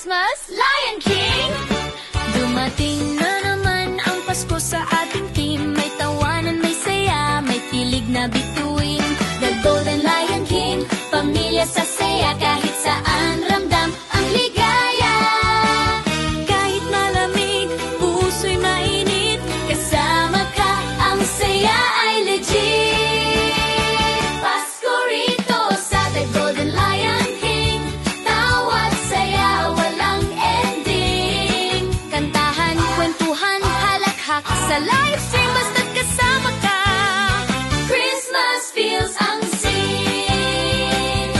Christmas, Lion King! Dumating na naman ang Pasko sa ating team. May tawanan, may saya, may tilig na bituin. The Golden Lion King, pamilya sa saya. Kahit saan ramdam ang ligaya. Kahit malamig, puso'y mainit, kasama ka, ang saya ay legit. Pasko rito sa The Golden Lion King, tawa't saya, walang ending. Kantahan, kwentuhan, halakhak sa livestream, basta't kasama ka. Christmas feels ang scene.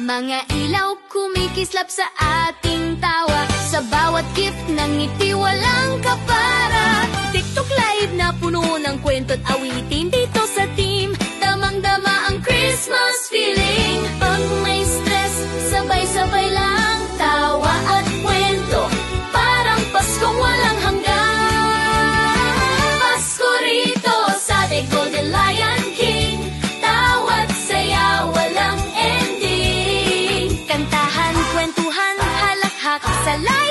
Mga ilaw kumikislap sa ating tawa, sa bawat gift ng ngiti walang kapara. TikTok live na puno ng kwento't awitin. Dito sa team, damang-dama ang Christmas feeling. Pag may stress, sabay-sabay lang, tawa at kwento, parang Paskong walang hanggan. Pasko rito sa The Golden Lion King, tawa't saya, walang ending. Kantahan, kwentuhan, halakhak sa live